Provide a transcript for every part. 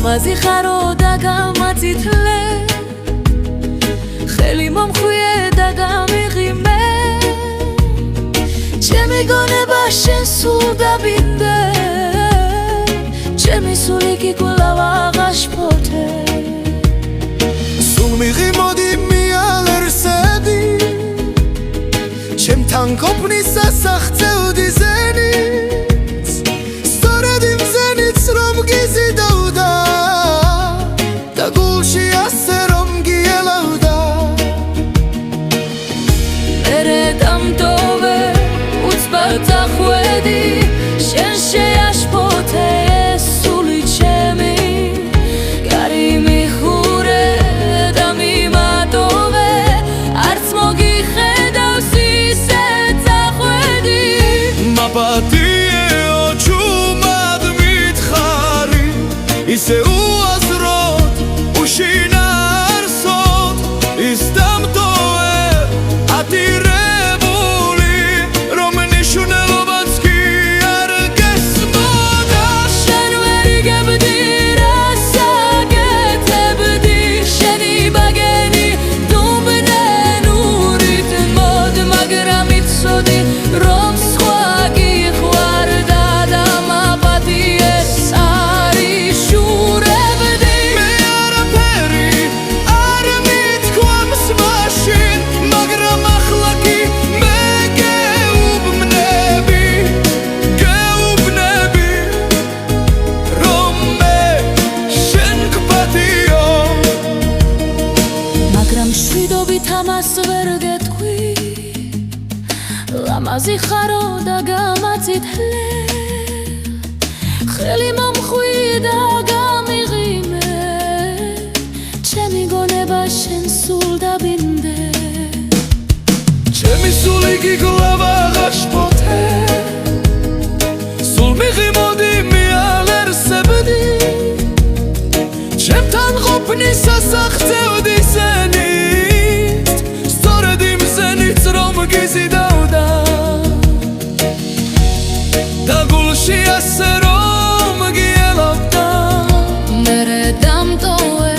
ლამაზი ხარო და გამაწითლე ხელი მომხვიე და გამიღიმე ჩემი გონება შენ სულ დაბინდე ჩემი სული კი კვლავ აღაშფოთე სულ მიღიმოდი მიალერსედი ჩემთან ყოფნის სასახწევდი ზენიც სწორედ იმ ზენიც რომ გიზიდავდა და გულში ასე რომ გიელავდა მერე დამტოვე უცბად წახვედი შენ შეაშფოთე სული ჩემი კარი მიხურე და მიმატოვე არც მოგიხედავს ისე წახვედი მაპატიეო ჩუმად მითხარი ისე უაზროდ უშინაარსოდ ის დამტოვე ატირებული რომ ნიშნულობაც კი არ გესმოდა შენ ვერ იგებდი რას აკეთებდი შენი ბაგენი დუმბნენურით მოდ მაგრამ იცოდი რომ სხვა გიხვარდა და მაპატიეს არ იშურებდი მე არაფერი არ მithქვამს მაშინ მაგრამ ახლა კი მე გეუბნები რომ მე შენ გპატიო მაგრამ შვიდობით ამას ვერ გეტყვი ლამაზი ხარო და გამაწითლე ხელი მომხვი და გამიღიმე ჩემი გონება შენ სულ დაბინდე ჩემი სული კი კვლავ აღაშფოთე სულ მიღიმოდი მიალერსებდი ჩემთან ყოფნის სასახწევდი ზენით სწორედ იმ ზენით რომ გიზიდავდა და გულში ასე რომ გიელავდა მერე დამტოვე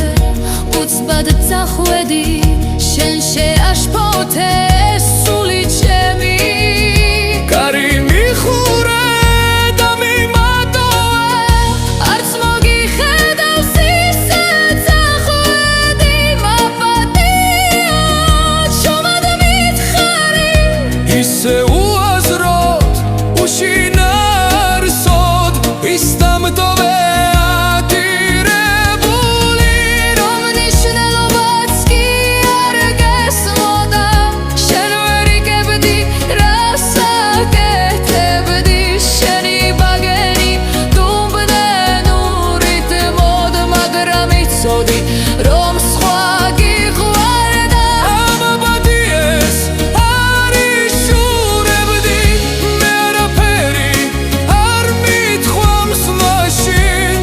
უცბად წახვედი შენ შეაშფოთე სული ჩემი კარი მიხურე და მიმატოვე არც მოგიხედავს ისე წახვედი მაპატიო ჩუმად მითხარი ისე უაზროდ უშინაარსოდ ის დამტოვე ატირებული რომ ნიშნულობაც კი არ გესმოდა შენ ვერ იგებდი რას აკეთებდი შენი ბაგენი დუმბნენურით მოდ მაგრამ იცოდი რომ სხვა გიყვარდა ამაპატიეს არ იშურებდი მე არაფერი არ მithქვამს მაშინ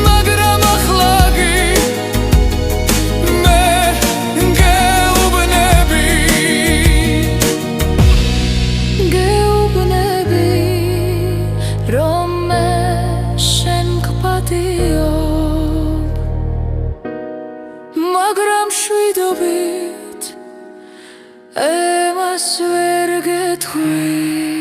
მაგრამ ახლა კი მე გეუბნები რომ მე შენ გპატიობ მაგრამ შვიდობით ემას ვერ გეტყვი